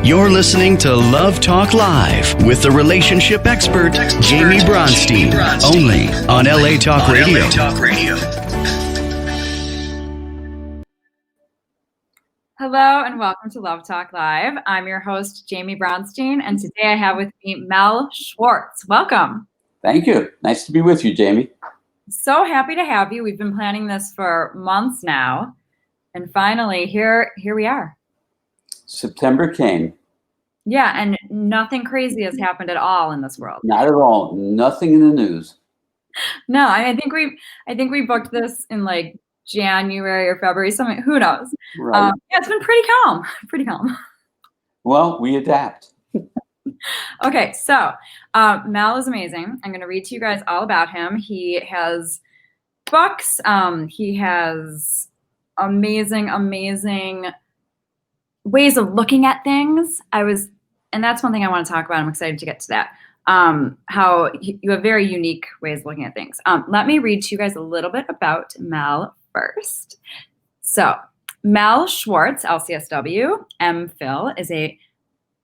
You're listening to Love Talk Live with the relationship expert, Jaime Bronstein, only on LA Talk Radio. Hello and welcome to Love Talk Live. I'm your host, Jaime Bronstein, and today I have with me Mel Schwartz. Welcome. Thank you. Nice to be with you, Jaime. So happy to have you. We've been planning this for months now, and finally, here we are. September came. Yeah, and nothing crazy has happened at all in this world. Not at all. Nothing in the news. No, I think we booked this in like January or February, something. Who knows? Right. Yeah, it's been pretty calm. Pretty calm. Well, we adapt. Okay, so Mel is amazing. I'm going to read to you guys all about him. He has books. He has amazing ways of looking at things. And that's one thing I want to talk about. I'm excited to get to that. How you have very unique ways of looking at things. Let me read to you guys a little bit about Mel first. So Mel Schwartz, LCSW, MPhil, is a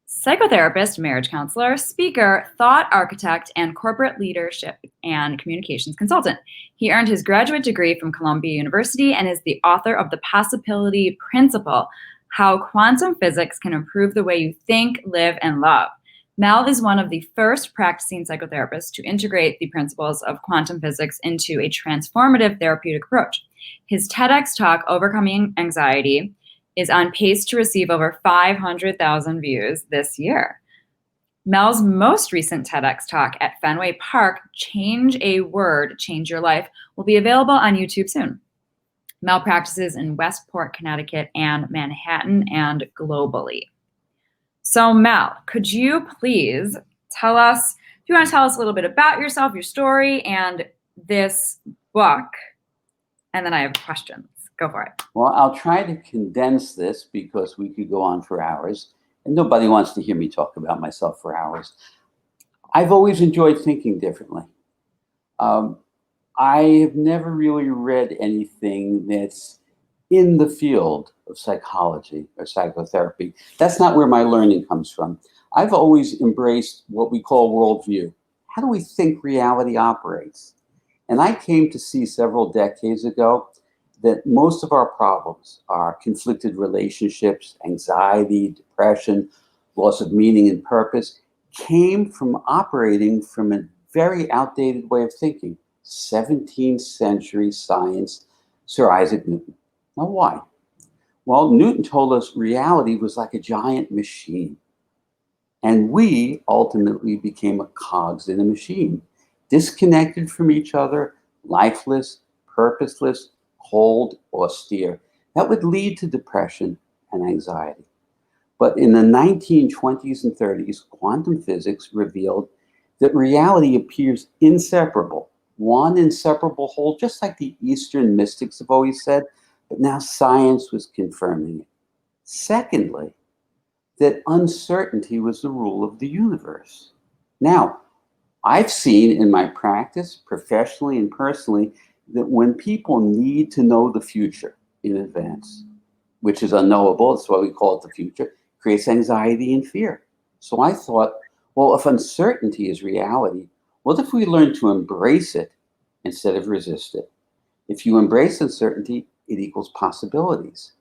psychotherapist, marriage counselor, speaker, thought architect, and corporate leadership and communications consultant. He earned his graduate degree from Columbia University and is the author of The Possibility Principle: How Quantum Physics Can Improve the Way You Think, Live, and Love. Mel is one of the first practicing psychotherapists to integrate the principles of quantum physics into a transformative therapeutic approach. His TEDx talk, Overcoming Anxiety, is on pace to receive over 500,000 views this year. Mel's most recent TEDx talk at Fenway Park, Change a Word, Change Your Life, will be available on YouTube soon. Mel practices in Westport, Connecticut, and Manhattan, and globally. So Mel, could you please tell us, if you want to tell us a little bit about yourself, your story, and this book, and then I have questions. Go for it. Well, I'll try to condense this because we could go on for hours, and nobody wants to hear me talk about myself for hours. I've always enjoyed thinking differently. I have never really read anything that's in the field of psychology or psychotherapy. That's not where my learning comes from. I've always embraced what we call worldview. How do we think reality operates? And I came to see several decades ago that most of our problems, our conflicted relationships, anxiety, depression, loss of meaning and purpose, came from operating from a very outdated way of thinking. 17th century science, Sir Isaac Newton. Now, why? Well, Newton told us reality was like a giant machine. And we ultimately became a cogs in a machine, disconnected from each other, lifeless, purposeless, cold, austere. That would lead to depression and anxiety. But in the 1920s and 30s, quantum physics revealed that reality appears inseparable, one inseparable whole, just like the Eastern mystics have always said, but now science was confirming it. Secondly, that uncertainty was the rule of the universe. Now, I've seen in my practice, professionally and personally, that when people need to know the future in advance, which is unknowable, that's why we call it the future, creates anxiety and fear. So I thought, well, if uncertainty is reality, what if we learn to embrace it instead of resist it? If you embrace uncertainty, it equals possibilities.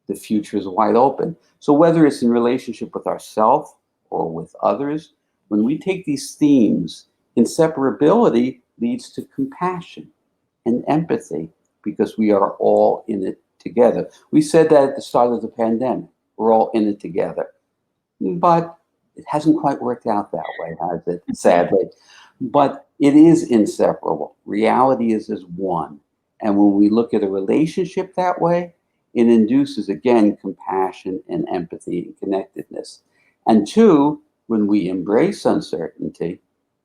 The future is wide open. So whether it's in relationship with ourselves or with others, when we take these themes, inseparability leads to compassion and empathy because we are all in it together. We said that at the start of the pandemic. We're all in it together. But it hasn't quite worked out that way, has it? Sadly. But it is inseparable. Reality is as one. And when we look at a relationship that way, it induces, again, compassion and empathy and connectedness. And two, when we embrace uncertainty,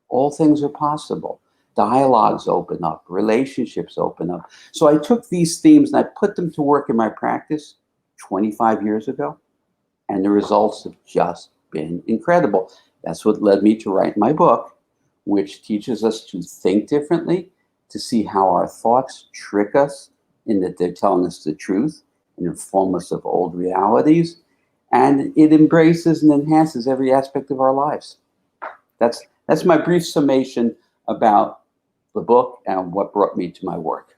all things are possible. Dialogues open up, relationships open up. So I took these themes and I put them to work in my practice 25 years ago, and the results have just been incredible. That's what led me to write my book, which teaches us to think differently, to see how our thoughts trick us in that they're telling us the truth and inform us of old realities, and it embraces and enhances every aspect of our lives. That's my brief summation about the book and what brought me to my work.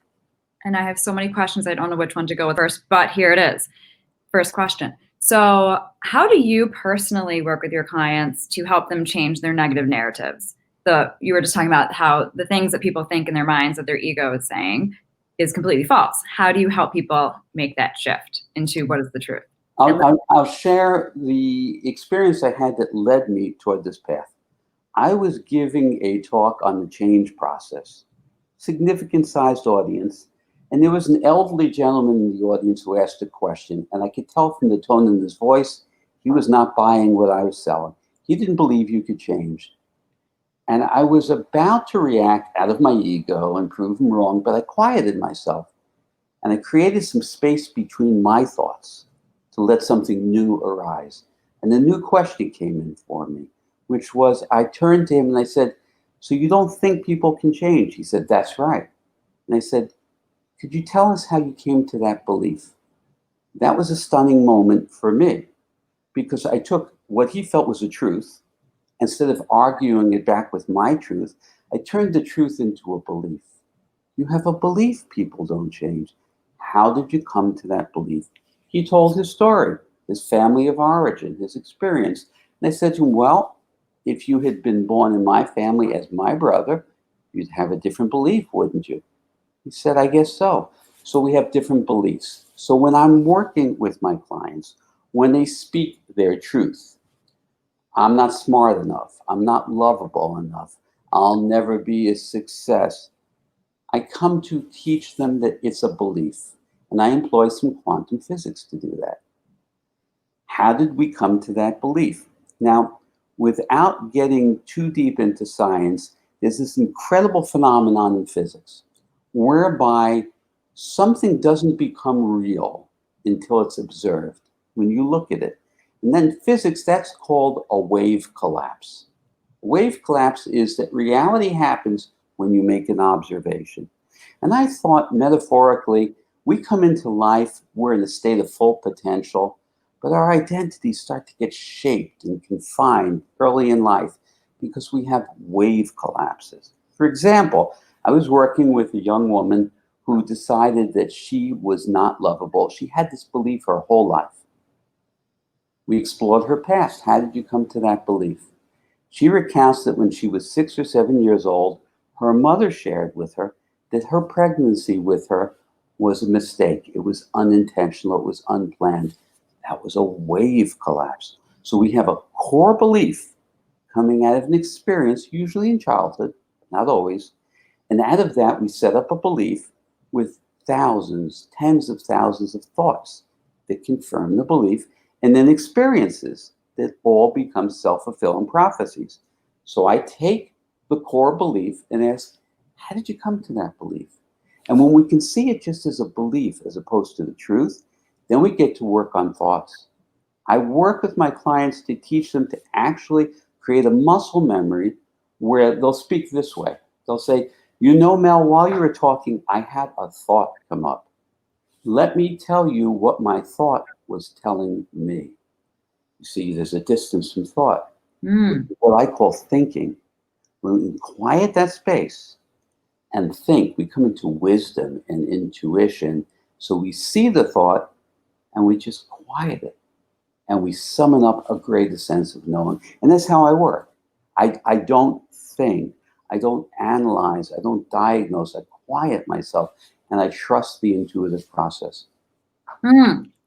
And I have so many questions. I don't know which one to go with first, but here it is. First question. So how do you personally work with your clients to help them change their negative narratives? You were just talking about how the things that people think in their minds that their ego is saying is completely false. How do you help people make that shift into what is the truth? I'll share the experience I had that led me toward this path. I was giving a talk on the change process, significant sized audience, and there was an elderly gentleman in the audience who asked a question, and I could tell from the tone in his voice, he was not buying what I was selling. He didn't believe you could change. And I was about to react out of my ego and prove him wrong, but I quieted myself, and I created some space between my thoughts to let something new arise. And a new question came in for me, which was, I turned to him and I said, so you don't think people can change? He said, that's right. And I said, could you tell us how you came to that belief? That was a stunning moment for me, because I took what he felt was the truth. Instead of arguing it back with my truth, I turned the truth into a belief. You have a belief people don't change. How did you come to that belief? He told his story, his family of origin, his experience. And I said to him, well, if you had been born in my family as my brother, you'd have a different belief, wouldn't you? He said, I guess so. So we have different beliefs. So when I'm working with my clients, when they speak their truth, I'm not smart enough, I'm not lovable enough, I'll never be a success, I come to teach them that it's a belief. And I employ some quantum physics to do that. How did we come to that belief? Now, without getting too deep into science, there's this incredible phenomenon in physics whereby something doesn't become real until it's observed, when you look at it. And then physics, that's called a wave collapse. Wave collapse is that reality happens when you make an observation. And I thought, metaphorically, we come into life, we're in a state of full potential, but our identities start to get shaped and confined early in life because we have wave collapses. For example, I was working with a young woman who decided that she was not lovable. She had this belief her whole life. We explored her past. How did you come to that belief? She recounts that when she was 6 or 7 years old, her mother shared with her that her pregnancy with her was a mistake. It was unintentional. It was unplanned. That was a wave collapse. So we have a core belief coming out of an experience, usually in childhood, not always. And out of that, we set up a belief with thousands, tens of thousands of thoughts that confirm the belief, and then experiences that all become self-fulfilling prophecies. So I take the core belief and ask, how did you come to that belief? And when we can see it just as a belief as opposed to the truth, then we get to work on thoughts. I work with my clients to teach them to actually create a muscle memory where they'll speak this way. They'll say, you know, Mel, while you were talking, I had a thought come up. Let me tell you what my thought was telling me. You see, there's a distance from thought. What I call thinking. When we quiet that space and think, we come into wisdom and intuition. So we see the thought and we just quiet it. And we summon up a greater sense of knowing. And that's how I work. I don't think, I don't analyze, I don't diagnose, I quiet myself, and I trust the intuitive process.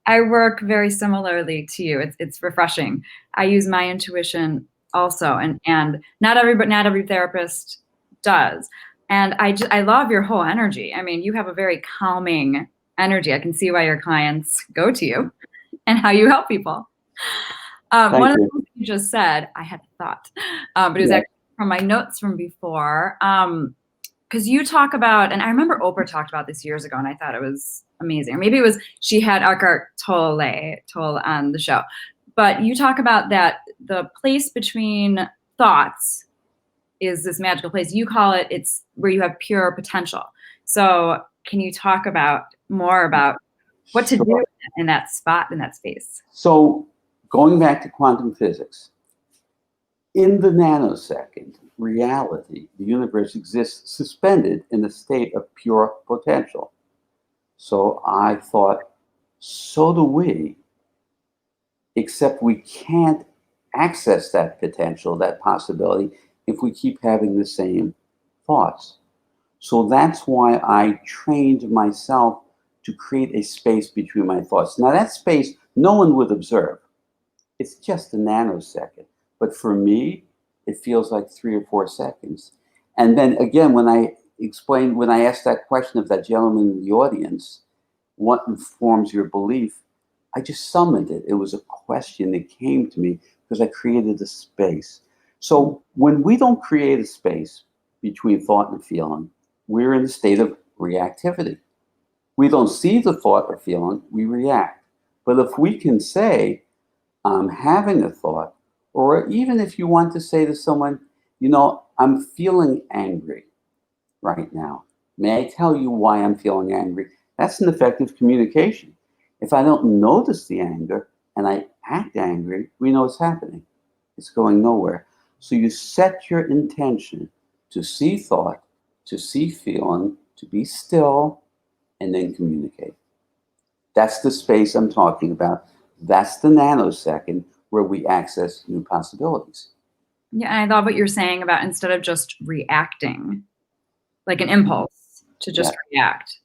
I work very similarly to you. It's refreshing. I use my intuition also, and not every therapist does. And I love your whole energy. I mean, you have a very calming energy. I can see why your clients go to you and how you help people. One of the things you just said, I had a thought, but it was actually from my notes from before. Because you talk about, and I remember Oprah talked about this years ago, and I thought it was amazing. Or maybe it was, she had Eckhart Tolle on the show. But you talk about that the place between thoughts is this magical place. You call it, it's where you have pure potential. So can you talk more about what to do in that spot, in that space? So Going back to quantum physics, in the nanosecond reality, the universe exists suspended in a state of pure potential. So I thought, so do we, except we can't access that potential, that possibility, if we keep having the same thoughts. So that's why I trained myself to create a space between my thoughts. Now that space, no one would observe. It's just a nanosecond. But for me, it feels like 3 or 4 seconds. And then again, when I asked that question of that gentleman in the audience, what informs your belief? I just summoned it. It was a question that came to me because I created a space. So when we don't create a space between thought and feeling, we're in a state of reactivity. We don't see the thought or feeling, we react. But if we can say, I'm having a thought, or even if you want to say to someone, I'm feeling angry right now. May I tell you why I'm feeling angry? That's an effective communication. If I don't notice the anger and I act angry, we know it's happening. It's going nowhere. So you set your intention to see thought, to see feeling, to be still, and then communicate. That's the space I'm talking about. That's the nanosecond where we access new possibilities. Yeah, I love what you're saying about instead of just reacting, like an impulse to just react.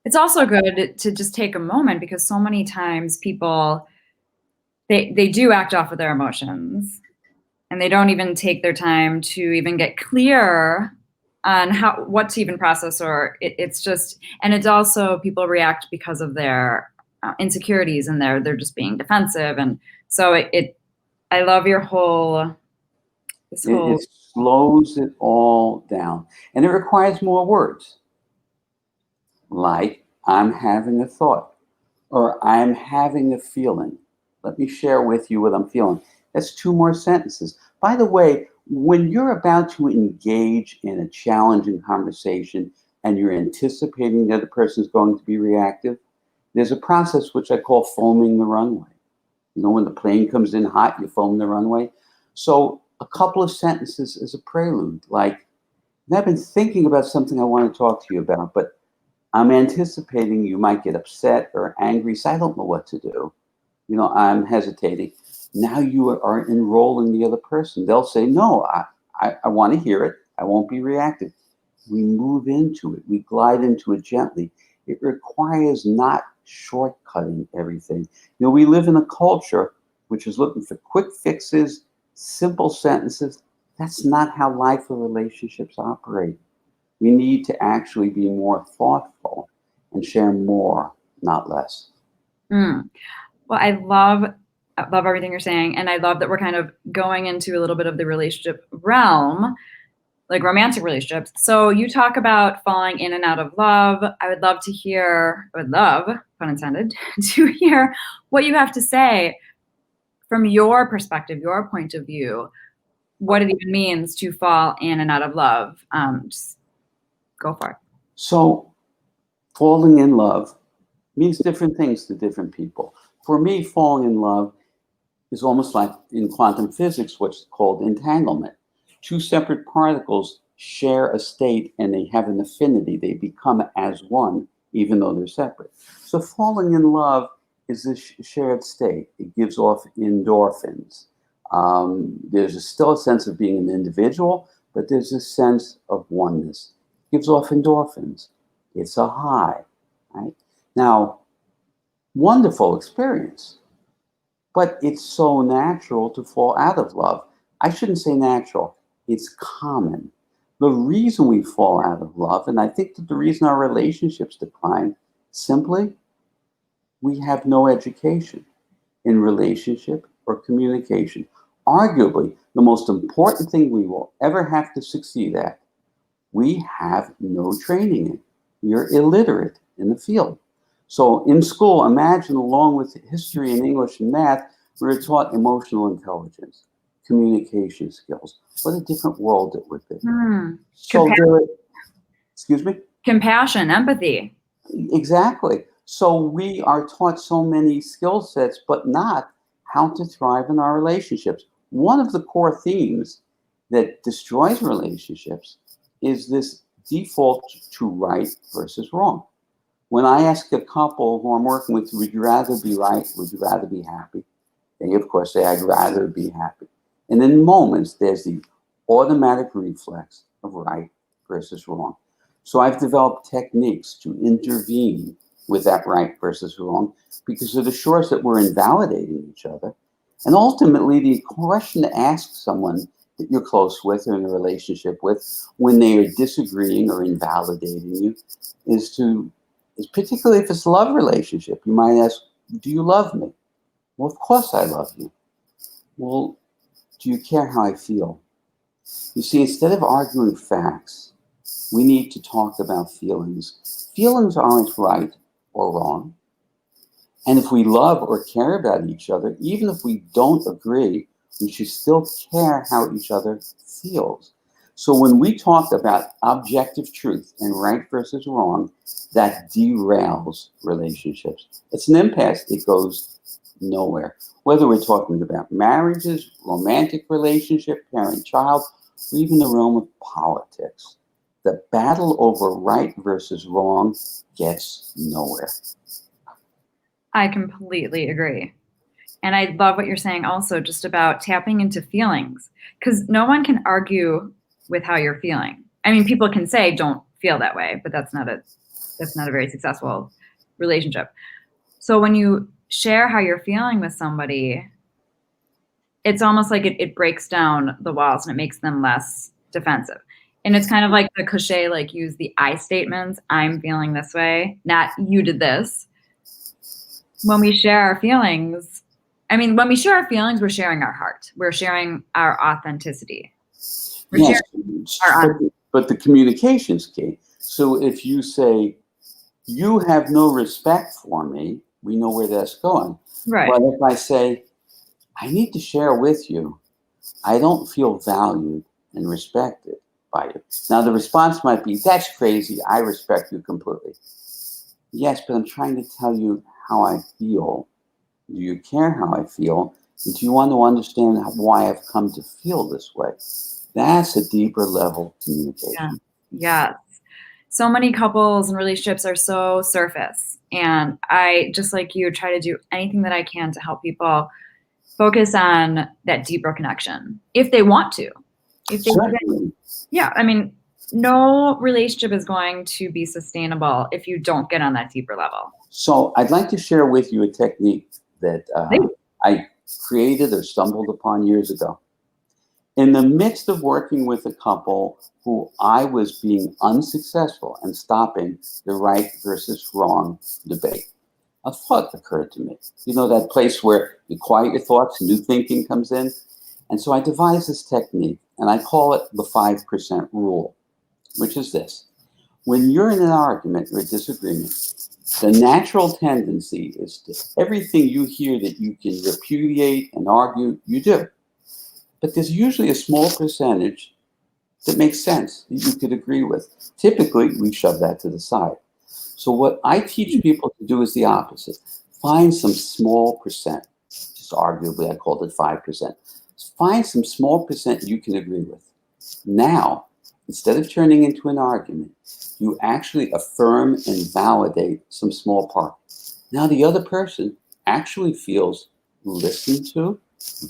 It's also good to just take a moment because so many times people, they do act off of their emotions and they don't even take their time to even get clear on what to even process, or it's just, and it's also people react because of their insecurities and they're just being defensive. And so I love your whole, It slows it all down, and it requires more words. Like, I'm having a thought, or I'm having a feeling. Let me share with you what I'm feeling. That's 2 more sentences. By the way, when you're about to engage in a challenging conversation and you're anticipating the other person is going to be reactive, there's a process which I call foaming the runway. When the plane comes in hot, you foam the runway. So a couple of sentences is a prelude. Like, I've been thinking about something I want to talk to you about, but I'm anticipating you might get upset or angry, so I don't know what to do. I'm hesitating. Now you are enrolling the other person. They'll say, no, I want to hear it. I won't be reactive. We move into it. We glide into it gently. It requires not shortcutting everything. We live in a culture which is looking for quick fixes, simple sentences. That's not how life or relationships operate. We need to actually be more thoughtful and share more, not less. Well, I love everything you're saying. And I love that we're kind of going into a little bit of the relationship realm, like romantic relationships. So you talk about falling in and out of love. I would love, pun intended, to hear what you have to say from your perspective, your point of view, what it even means to fall in and out of love. Just go for it. So falling in love means different things to different people. For me, falling in love is almost like in quantum physics, what's called entanglement. 2 separate particles share a state and they have an affinity. They become as one, even though they're separate. So falling in love is a shared state. It gives off endorphins. There's still a sense of being an individual, but there's a sense of oneness. It gives off endorphins. It's a high, right? Now, wonderful experience, but it's so natural to fall out of love. I shouldn't say natural, it's common. The reason we fall out of love, and I think that the reason our relationships decline, simply, we have no education in relationship or communication. Arguably, the most important thing we will ever have to succeed at, we have no training in. You're illiterate in the field. So in school, imagine along with history and English and math, we're taught emotional intelligence, communication skills. What a different world it would be. So excuse me? Compassion, empathy. Exactly. So we are taught so many skill sets, but not how to thrive in our relationships. One of the core themes that destroys relationships is this default to right versus wrong. When I ask a couple who I'm working with, would you rather be right? Would you rather be happy? They, of course, say, I'd rather be happy. And in moments, there's the automatic reflex of right versus wrong. So I've developed techniques to intervene with that right versus wrong because it assures that we're invalidating each other. And ultimately, the question to ask someone that you're close with or in a relationship with when they are disagreeing or invalidating you is particularly if it's a love relationship, you might ask, do you love me? Well, of course I love you. Well, do you care how I feel? You see, instead of arguing facts, we need to talk about feelings. Feelings aren't right or wrong. And if we love or care about each other, even if we don't agree, we should still care how each other feels. So when we talk about objective truth and right versus wrong, that derails relationships. It's an impasse. It goes nowhere. Whether we're talking about marriages, romantic relationship, parent-child, or even the realm of politics, the battle over right versus wrong gets nowhere. I completely agree. And I love what you're saying also just about tapping into feelings, because no one can argue with how you're feeling. I mean, people can say don't feel that way, but that's not a very successful relationship. So when you share how you're feeling with somebody, it's almost like it breaks down the walls and it makes them less defensive. And it's kind of like the cliche, like use the I statements. I'm feeling this way, not you did this. When we share our feelings, we're sharing our heart. We're sharing our authenticity. Yes, but the communication's key. So if you say, you have no respect for me, we know where that's going. Right. But if I say, I need to share with you, I don't feel valued and respected by you. Now the response might be, that's crazy, I respect you completely. Yes, but I'm trying to tell you how I feel. Do you care how I feel? And do you want to understand why I've come to feel this way? That's a deeper level communication. Yeah. So many couples and relationships are so surface. And I, just like you, try to do anything that I can to help people focus on that deeper connection if they want to. I mean, no relationship is going to be sustainable if you don't get on that deeper level. So I'd like to share with you a technique that I created or stumbled upon years ago. In the midst of working with a couple who I was being unsuccessful in stopping the right versus wrong debate, a thought occurred to me. You know, that place where you quiet your thoughts, new thinking comes in. And so I devised this technique, and I call it the 5% rule, which is this. When you're in an argument or a disagreement, the natural tendency is to everything you hear that you can repudiate and argue, you do. But there's usually a small percentage that makes sense, that you could agree with. Typically, we shove that to the side. So what I teach people to do is the opposite. Find some small percent, just arguably I called it 5%. Find some small percent you can agree with. Now, instead of turning into an argument, you actually affirm and validate some small part. Now the other person actually feels listened to,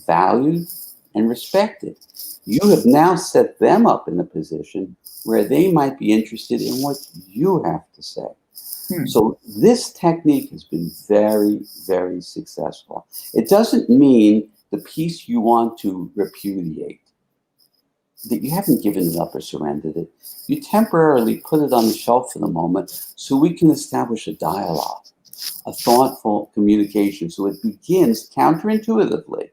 valued, and respected. You have now set them up in a position where they might be interested in what you have to say. So this technique has been very, very successful. It doesn't mean the piece you want to repudiate, that you haven't given it up or surrendered it. You temporarily put it on the shelf for the moment so we can establish a dialogue, a thoughtful communication. So it begins counterintuitively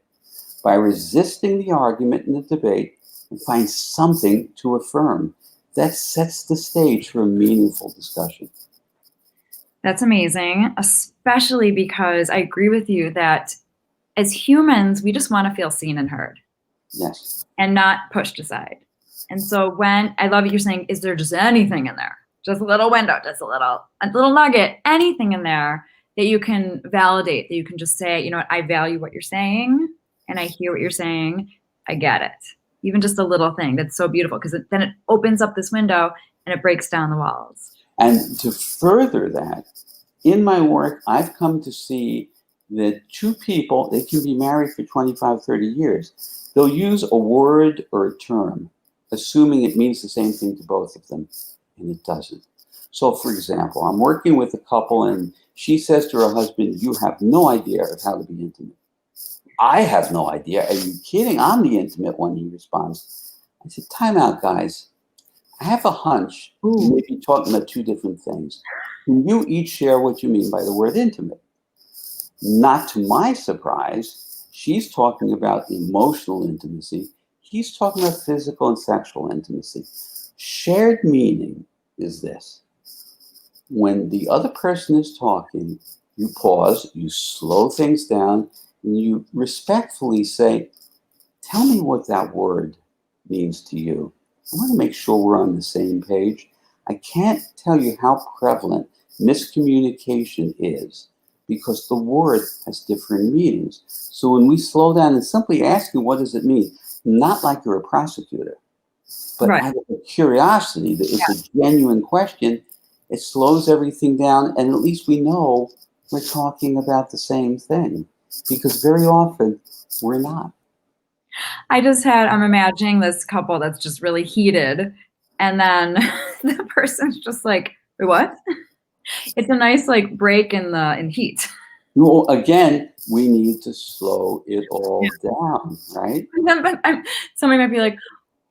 by resisting the argument and the debate and find something to affirm. That sets the stage for a meaningful discussion. That's amazing, especially because I agree with you that as humans, we just want to feel seen and heard. Yes. And not pushed aside. And so when, I love what you're saying, is there just anything in there? Just a little window, just a little nugget, anything in there that you can validate, that you can just say, you know what, I value what you're saying and I hear what you're saying. I get it. Even just a little thing that's so beautiful, because then it opens up this window and it breaks down the walls. And to further that, in my work, I've come to see that two people, they can be married for 25, 30 years. They'll use a word or a term, assuming it means the same thing to both of them, and it doesn't. So, for example, I'm working with a couple, and she says to her husband, "You have no idea of how to be intimate." "I have no idea. Are you kidding? I'm the intimate one," he responds. I said, "Time out, guys. I have a hunch you may be talking about two different things. Can you each share what you mean by the word intimate?" Not to my surprise, she's talking about emotional intimacy. He's talking about physical and sexual intimacy. Shared meaning is this. When the other person is talking, you pause, you slow things down, and you respectfully say, "Tell me what that word means to you. I want to make sure we're on the same page." I can't tell you how prevalent miscommunication is, because the word has different meanings. So when we slow down and simply ask you, what does it mean? Not like you're a prosecutor, but Right. out of a curiosity that it's a genuine question, it slows everything down, and at least we know we're talking about the same thing, because very often we're not. I'm imagining this couple that's just really heated, and then the person's just like, "Wait, what?" It's a nice like break in heat. Well, again, we need to slow it all down, right? And then, but somebody might be like,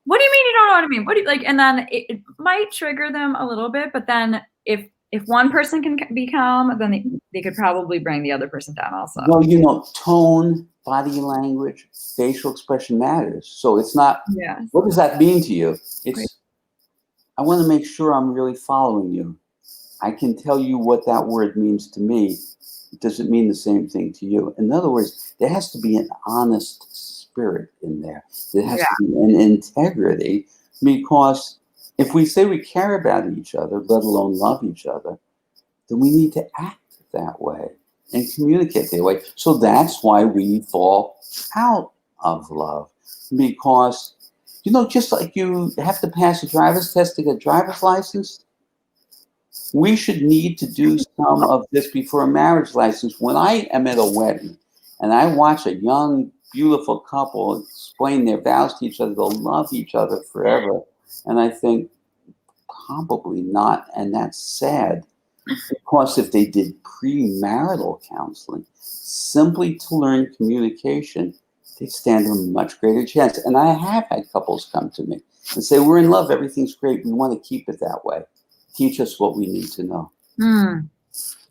"What do you mean you don't know what I mean? What do you like?" And then it might trigger them a little bit, but then if one person can be calm, then they could probably bring the other person down also. Well, tone, body language, facial expression matters. So it's not, Yes. what does that mean to you? Right. It's, I want to make sure I'm really following you. I can tell you what that word means to me. It doesn't mean the same thing to you. In other words, there has to be an honest spirit in there. There has to be an integrity, because if we say we care about each other, let alone love each other, then we need to act that way and communicate that way. So that's why we fall out of love, because, just like you have to pass a driver's test to get a driver's license, we should need to do some of this before a marriage license. When I am at a wedding and I watch a young, beautiful couple explain their vows to each other, they'll love each other forever. And I think, probably not. And that's sad, because if they did premarital counseling simply to learn communication, they stand a much greater chance. And I have had couples come to me and say, "We're in love, everything's great, we want to keep it that way. Teach us what we need to know."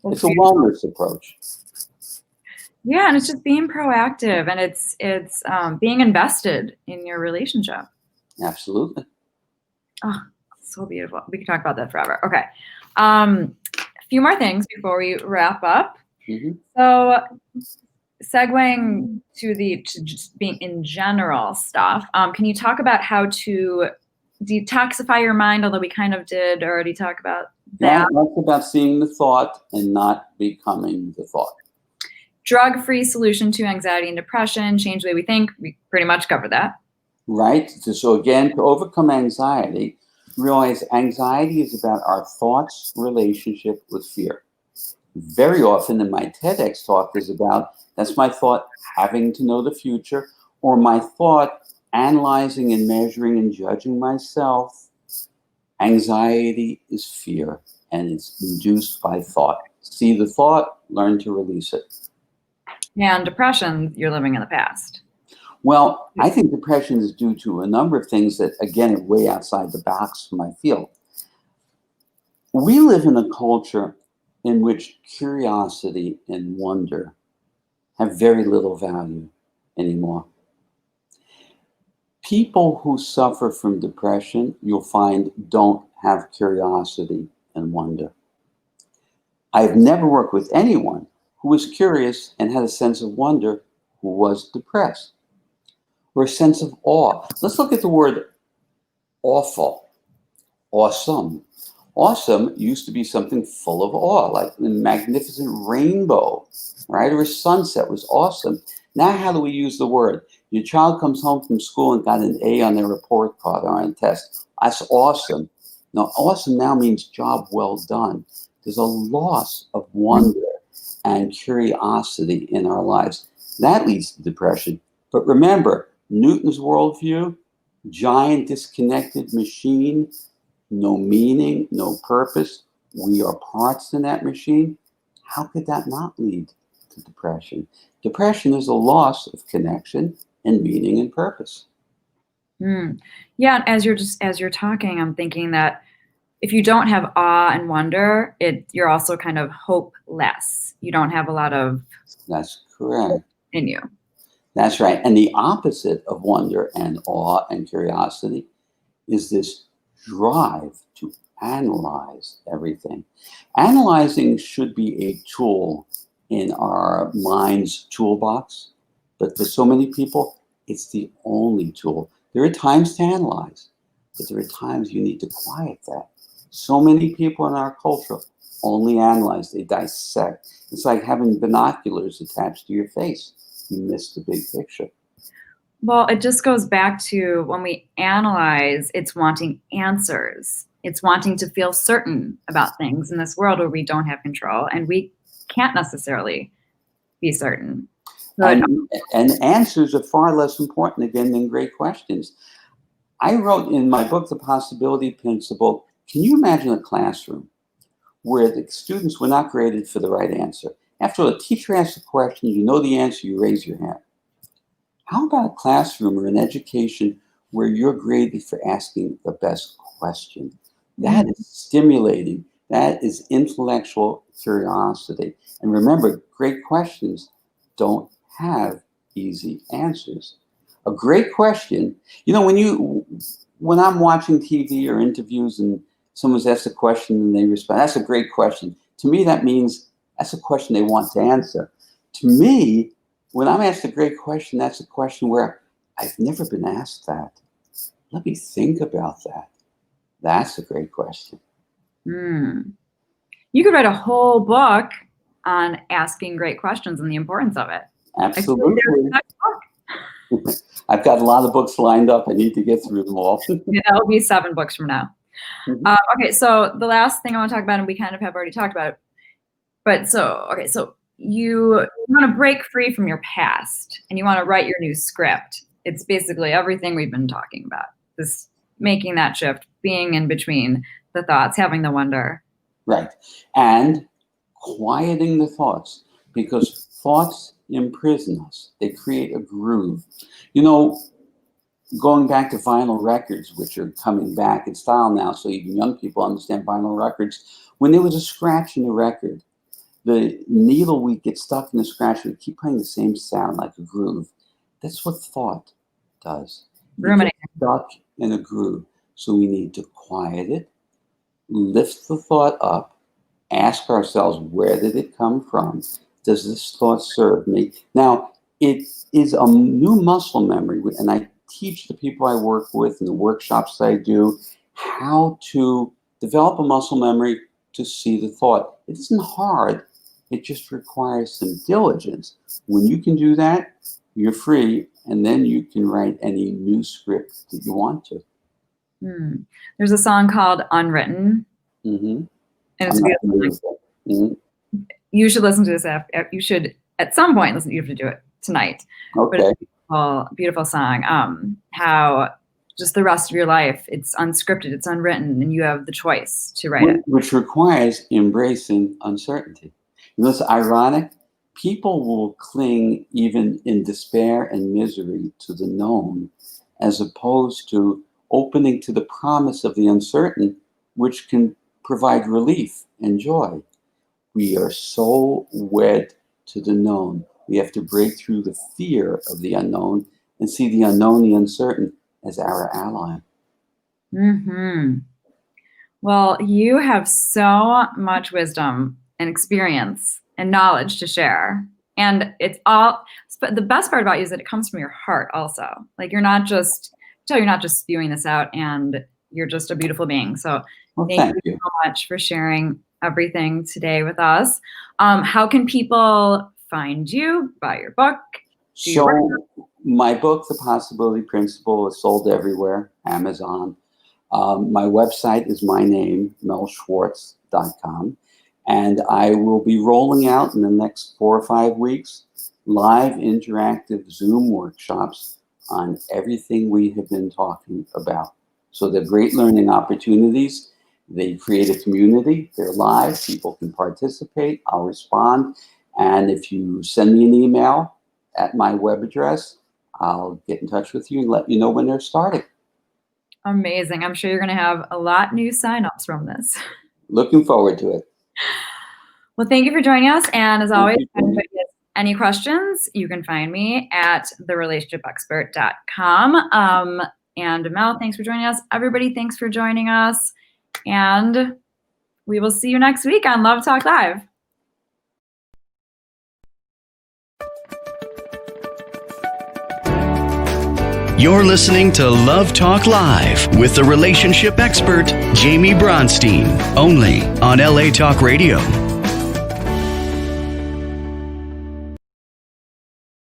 It's a wellness approach. Yeah, and it's just being proactive, and it's being invested in your relationship. Absolutely. Oh, so beautiful. We could talk about that forever. Okay. A few more things before we wrap up. Mhm. So segueing to just being in general stuff, can you talk about how to detoxify your mind, although we kind of did already talk about that? That's about seeing the thought and not becoming the thought. Drug-free solution to anxiety and depression, change the way we think. We pretty much covered that. Right? So again, to overcome anxiety, realize anxiety is about our thoughts' relationship with fear. Very often in my TEDx talk is about, that's my thought having to know the future, or my thought analyzing and measuring and judging myself. Anxiety is fear, and it's induced by thought. See the thought, learn to release it. And depression, you're living in the past. Well, I think depression is due to a number of things that, again, are way outside the box of my field. We live in a culture in which curiosity and wonder have very little value anymore. People who suffer from depression, you'll find, don't have curiosity and wonder. I've never worked with anyone who was curious and had a sense of wonder who was depressed, or a sense of awe. Let's look at the word awful, awesome. Awesome used to be something full of awe, like the magnificent rainbow, right? Or a sunset was awesome. Now, how do we use the word? Your child comes home from school and got an A on their report card or on a test. That's awesome. Now, awesome now means job well done. There's a loss of wonder and curiosity in our lives. That leads to depression. But remember, Newton's worldview, giant disconnected machine, no meaning, no purpose. We are parts in that machine. How could that not lead to depression? Depression is a loss of connection and meaning and purpose. Yeah, as you're talking, I'm thinking that if you don't have awe and wonder, you're also kind of hopeless. You don't have a lot of That's correct. in you. That's right. And the opposite of wonder and awe and curiosity is this drive to analyze everything. Analyzing should be a tool in our mind's toolbox, but for so many people, it's the only tool. There are times to analyze, but there are times you need to quiet that. So many people in our culture only analyze, they dissect. It's like having binoculars attached to your face. You miss the big picture. Well, it just goes back to when we analyze, it's wanting answers. It's wanting to feel certain about things in this world where we don't have control and we can't necessarily be certain. But And answers are far less important, again, than great questions. I wrote in my book, The Possibility Principle, can you imagine a classroom where the students were not graded for the right answer? After a teacher asks a question, you know the answer, you raise your hand. How about a classroom or an education where you're graded for asking the best question? That is stimulating. That is intellectual curiosity. And remember, great questions don't have easy answers. A great question, when I'm watching TV or interviews and someone's asked a question and they respond, that's a great question. To me, that means that's a question they want to answer. To me, when I'm asked a great question, that's a question where I've never been asked that. Let me think about that. That's a great question. You could write a whole book on asking great questions and the importance of it. Absolutely. I've got a lot of books lined up. I need to get through them all. Yeah, that'll be 7 books from now. Okay, so the last thing I want to talk about, and we kind of have already talked about it, but so you want to break free from your past and you want to write your new script. It's basically everything we've been talking about. This making that shift, being in between the thoughts, having the wonder. Right. And quieting the thoughts, because thoughts imprison us. They create a groove. Going back to vinyl records, which are coming back in style now, so even young people understand vinyl records. When there was a scratch in the record, the needle would get stuck in the scratch and keep playing the same sound like a groove. That's what thought does. Ruminating. Stuck in a groove. So we need to quiet it, lift the thought up, ask ourselves, where did it come from? Does this thought serve me? Now, it is a new muscle memory, and I teach the people I work with in the workshops that I do how to develop a muscle memory to see the thought. It isn't hard. It just requires some diligence. When you can do that, you're free, and then you can write any new script that you want to. There's a song called Unwritten. Mm-hmm. And it's beautiful. Mm-hmm. You should listen to this. You should, at some point, listen. You have to do it tonight. Okay. But it's a beautiful song. How just the rest of your life, it's unscripted, it's unwritten, and you have the choice to write it. Which requires embracing uncertainty. It's ironic. People will cling, even in despair and misery, to the known, as opposed to opening to the promise of the uncertain, which can provide relief and joy. We are so wed to the known. We have to break through the fear of the unknown and see the unknown, the uncertain, as our ally. Well, you have so much wisdom and experience and knowledge to share. And it's all, but the best part about you is that it comes from your heart also. Like you're not just spewing this out and you're just a beautiful being. So Well, Thank you so much for sharing everything today with us. How can people find you, buy your book? So my book, The Possibility Principle, is sold everywhere, Amazon. My website is my name, melschwartz.com. And I will be rolling out in the next 4 or 5 weeks live interactive Zoom workshops on everything we have been talking about. So they're great learning opportunities. They create a community. They're live. People can participate. I'll respond. And if you send me an email at my web address, I'll get in touch with you and let you know when they're starting. Amazing. I'm sure you're going to have a lot new signups from this. Looking forward to it. Well, thank you for joining us. And as always, if anybody has any questions, you can find me at therelationshipexpert.com. And Mel, thanks for joining us. Everybody, thanks for joining us. And we will see you next week on Love Talk Live. You're listening to Love Talk Live with the relationship expert, Jaime Bronstein, only on LA Talk Radio.